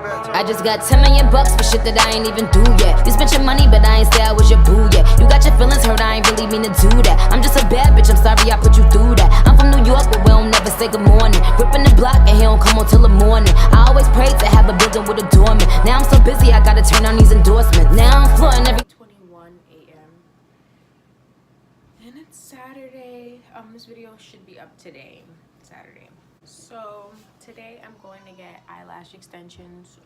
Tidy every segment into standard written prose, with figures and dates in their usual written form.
I just got 10 million bucks for shit that I ain't even do yet. You spent your money, but I ain't say I was your boo yet. You got your feelings hurt, I ain't really mean to do that. I'm just a bad bitch, I'm sorry I put you through that. I'm from New York, but we don't never say good morning. Ripping the block and he don't come on till the morning. I always prayed to have a building with a doorman. Now I'm so busy, I gotta turn on these endorsements. Now I'm floating every 21 a.m. and it's Saturday. This video should be up today, Saturday. So today I'm going to get eyelash extensions.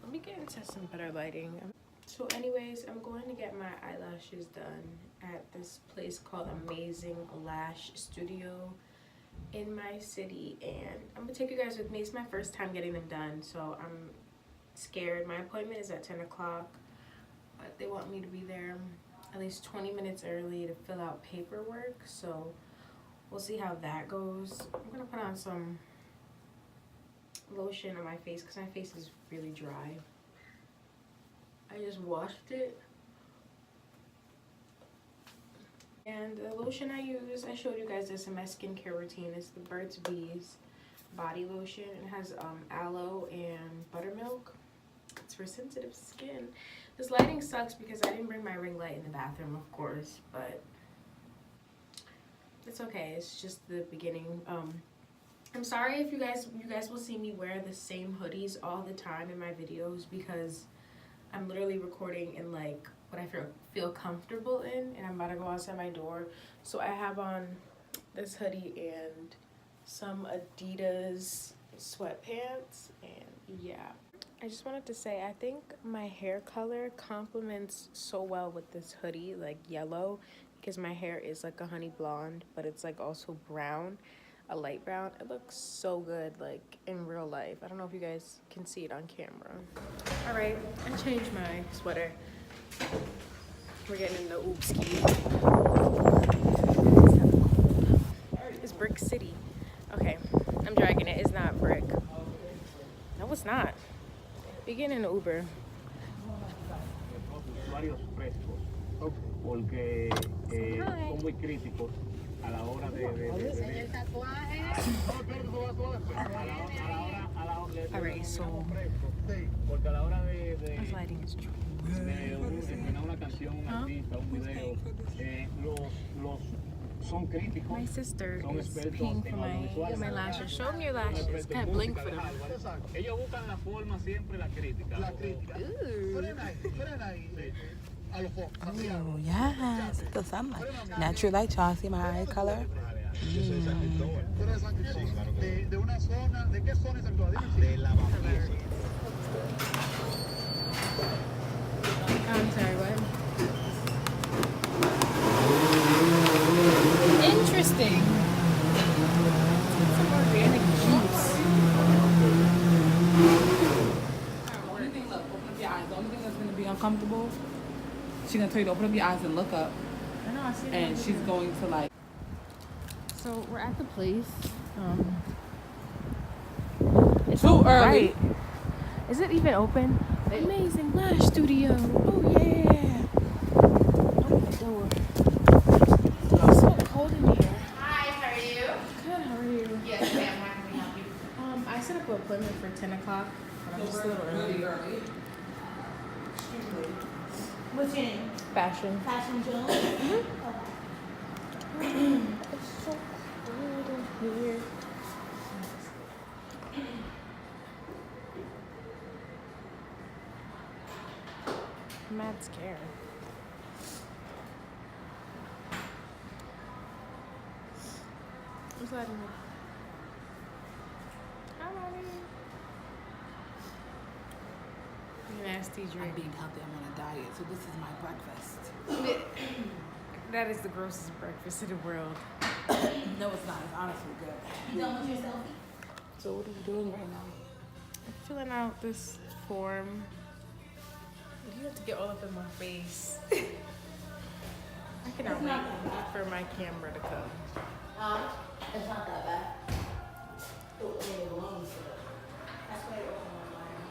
Let me get into some better lighting. So anyways, I'm going to get my eyelashes done at this place called Amazing Lash Studio in my city, and I'm gonna take you guys with me. It's my first time getting them done, so I'm scared. My appointment is at 10 o'clock, but they want me to be there at least 20 minutes early to fill out paperwork, so we'll see how that goes. I'm gonna put on some lotion on my face because my face is really dry. I just washed it. And the lotion I use, I showed you guys this in my skincare routine. It's the Burt's Bees body lotion. It has aloe and buttermilk. It's for sensitive skin. This lighting sucks because I didn't bring my ring light in the bathroom, of course, but it's okay. It's just the beginning. I'm sorry if you guys will see me wear the same hoodies all the time in my videos because I'm literally recording in like what I feel comfortable in, and I'm about to go outside my door. So I have on this hoodie and some Adidas sweatpants, and yeah. I just wanted to say, I think my hair color complements so well with this hoodie, like yellow, because my hair is like a honey blonde, but it's like also brown, a light brown. It looks so good like in real life. I don't know if you guys can see it on camera. All right, I changed my sweater. We're getting in the oopski. It's Brick City. Okay, I'm dragging it. It's not brick. No, it's not. We getting in the Uber. Porque son muy críticos a la hora de Alright, so porque a la hora de this lighting is true. una canción, un artista, un video, los son críticos. My sister is paying for my lashes. Show me your lashes. Can't blink for them. Ellos buscan la forma siempre, la crítica. Oh, yes, the sunlight. Natural light, y'all see my eye color? I'm sorry, what? Interesting. Some organic juice. The only thing, look, open up your eyes. The only thing that's going to be uncomfortable, she's going to tell you to open up your eyes and look up. I know, I see that. And she's going to like... So we're at the place. It's Too early. Right. Is it even open? Amazing Lash Studio. Oh yeah. Open the door. It's so cold in here. Hi, how are you? Good, how are you? Yes, ma'am. How can we help you? I set up an appointment for 10 o'clock, but I'm just a little early. What's your name? Fashion. Fashion Jones? It's so cold in here. I'm mad scared. Who's letting me? Hi, Mommy. Nasty I'm drink. being healthy, I'm on a diet, so this is my breakfast. That is the grossest breakfast in the world. No, it's not. It's honestly good. You done with your selfie? So what are you doing right now? I'm filling out this form. You have to get all up in my face. I cannot wait for my camera to come. It's not that bad. That's why it opened online.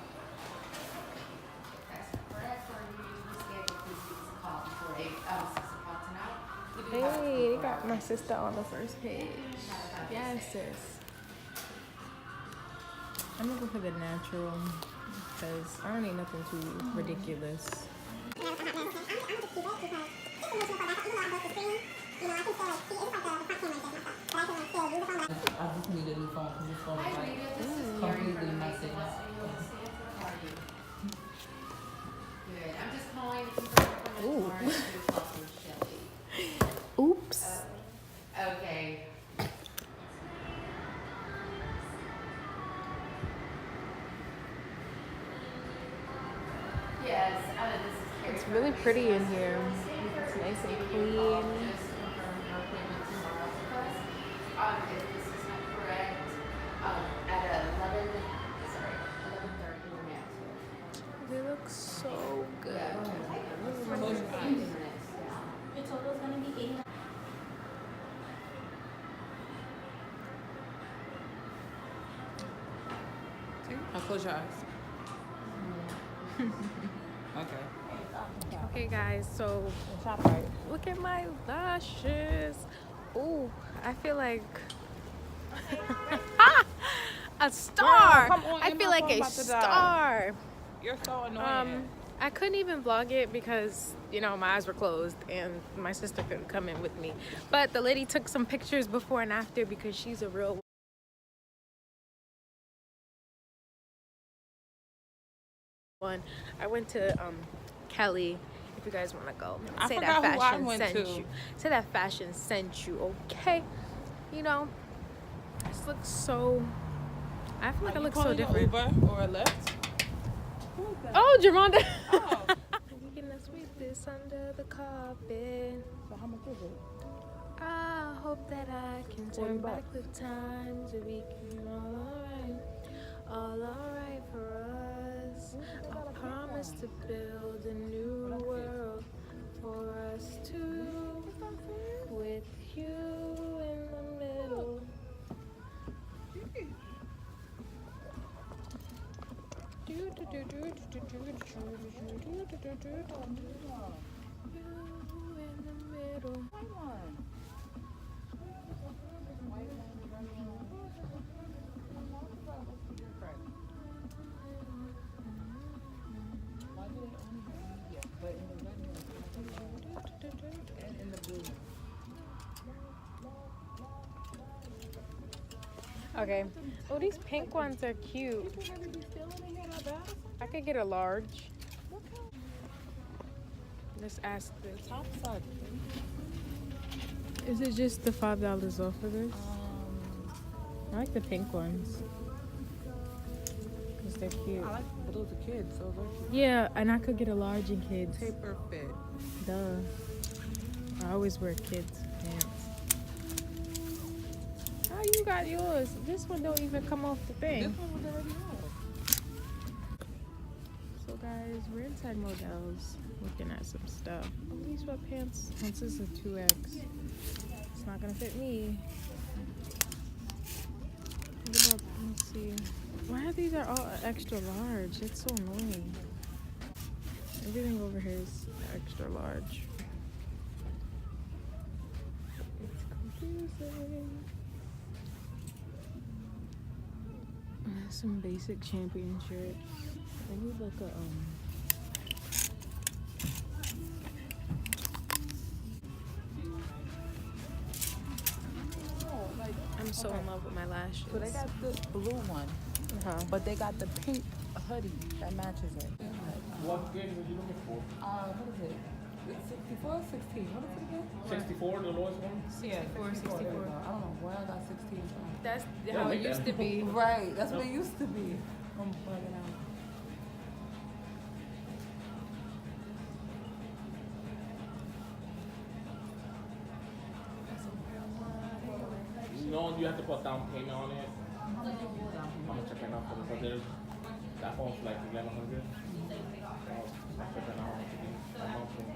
That's correct. Or you usually schedule these weeks call before 6 o'clock tonight. Hey, they got my sister on the first page. Yes, sis. I'm gonna go for the natural because guys. I don't need nothing too ridiculous. I just need a new phone because this phone is like completely messy. Good. I'm just calling to confirm from the Florence to Cluster Chili. Oops. Okay. Yes, this is Carrie. It's really pretty in here. It's nice and clean. Just confirm your appointment tomorrow with us. If this is not correct, at 11:30 in the afternoon. They look so good. Now close your eyes. Okay. Okay, guys, so Shop right. look at my lashes. Ooh, I feel like a star. Girl, come on, I your feel like phone a about to die. star. You're so annoying. I couldn't even vlog it because, you know, my eyes were closed and my sister couldn't come in with me. But the lady took some pictures before and after because she's a real one. I went to Kelly, if you guys want to go. I Say forgot that who I fashion went sent to. you. Say that fashion sent you, okay? You know, this looks so. I feel like I look so different. Uber or a Lyft? Who is that? Oh, Jermonda. Oh. We can sweep this under the carpet. So how much is it? I hope that I can turn back the time so we can all alright for us. I promise to build a new world for us two, with you in the middle. You in the middle. Okay. Oh, these pink ones are cute. I could get a large. Let's ask this. Top side. Is it just the $5 off of this? I like the pink ones. Because they're cute. I like, but those are kids, so those are cute. Yeah, and I could get a large in kids. Taper fit. Duh. I always wear kids pants. How you got yours? This one don't even come off the This thing. one was already off. So guys, we're inside Modell's looking at some stuff. Oh, these sweatpants. This is a 2X. It's not gonna fit me. What about, let's see. Why are these all extra large? It's so annoying. Everything over here is extra large. It's confusing. Some basic champion shirts. I need like a I'm so in love with my lashes. So they got the blue one, but they got the pink hoodie that matches it. What grade were you looking for? What is it? It's 64 or 16? What is it again? 64, the lowest one? Yeah, 64. There we go. I don't know where I got 16 from. That's Yeah, how it like used that. to be. Right, that's what it used to be. I'm bugging out. You know, you have to put down payment on it. How much I can offer? Because there's that one's like 1100. I figured out how much it is. How much it is.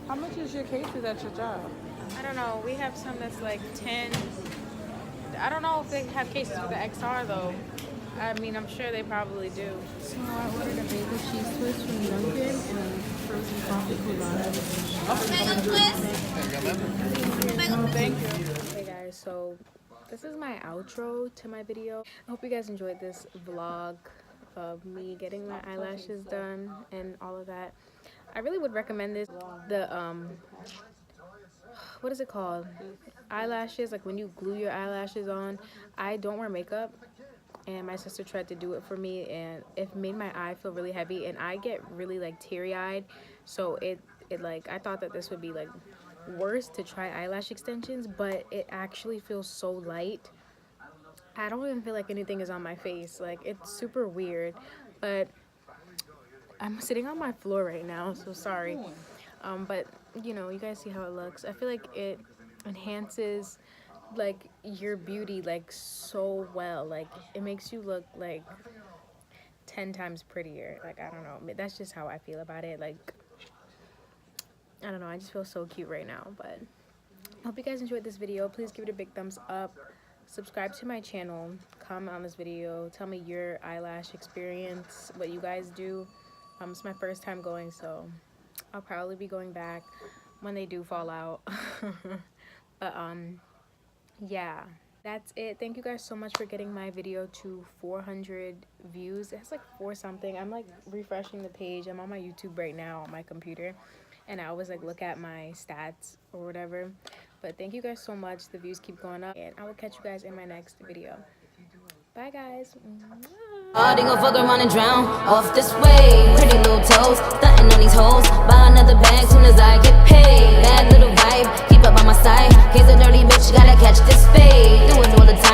How much is your cases at your job? I don't know. We have some that's like 10. I don't know if they have cases for the XR though. I mean, I'm sure they probably do. So I ordered a bagel cheese twist from Dunkin' and a frozen coffee Cubano. Thank you. Hey guys, so this is my outro to my video. I hope you guys enjoyed this vlog of me getting my eyelashes done and all of that. I really would recommend this. The what is it called? Eyelashes, like when you glue your eyelashes on. I don't wear makeup, and my sister tried to do it for me, and it made my eye feel really heavy, and I get really like teary-eyed. So it like, I thought that this would be like worse to try eyelash extensions, but it actually feels so light. I don't even feel like anything is on my face. Like, it's super weird, but I'm sitting on my floor right now, so sorry. But you know, you guys see how it looks. I feel like it enhances like your beauty like so well. Like, it makes you look like 10 times prettier. Like, I don't know, that's just how I feel about it. Like, I don't know, I just feel so cute right now. But I hope you guys enjoyed this video. Please give it a big thumbs up, subscribe to my channel, comment on this video, tell me your eyelash experience, what you guys do. It's my first time going, so I'll probably be going back when they do fall out. But yeah, that's it. Thank you guys so much for getting my video to 400 views. It's like 4 something. I'm like refreshing the page. I'm on my YouTube right now on my computer, and I always like look at my stats or whatever. But thank you guys so much. The views keep going up, and I will catch you guys in my next video. Bye guys. Oh, they gon' fuck around and drown off this way. Pretty little toes, stunting on these hoes. Buy another bag soon as I get paid. Bad little vibe, keep up on my side. Case a dirty bitch, gotta catch this fade. Do it all the time.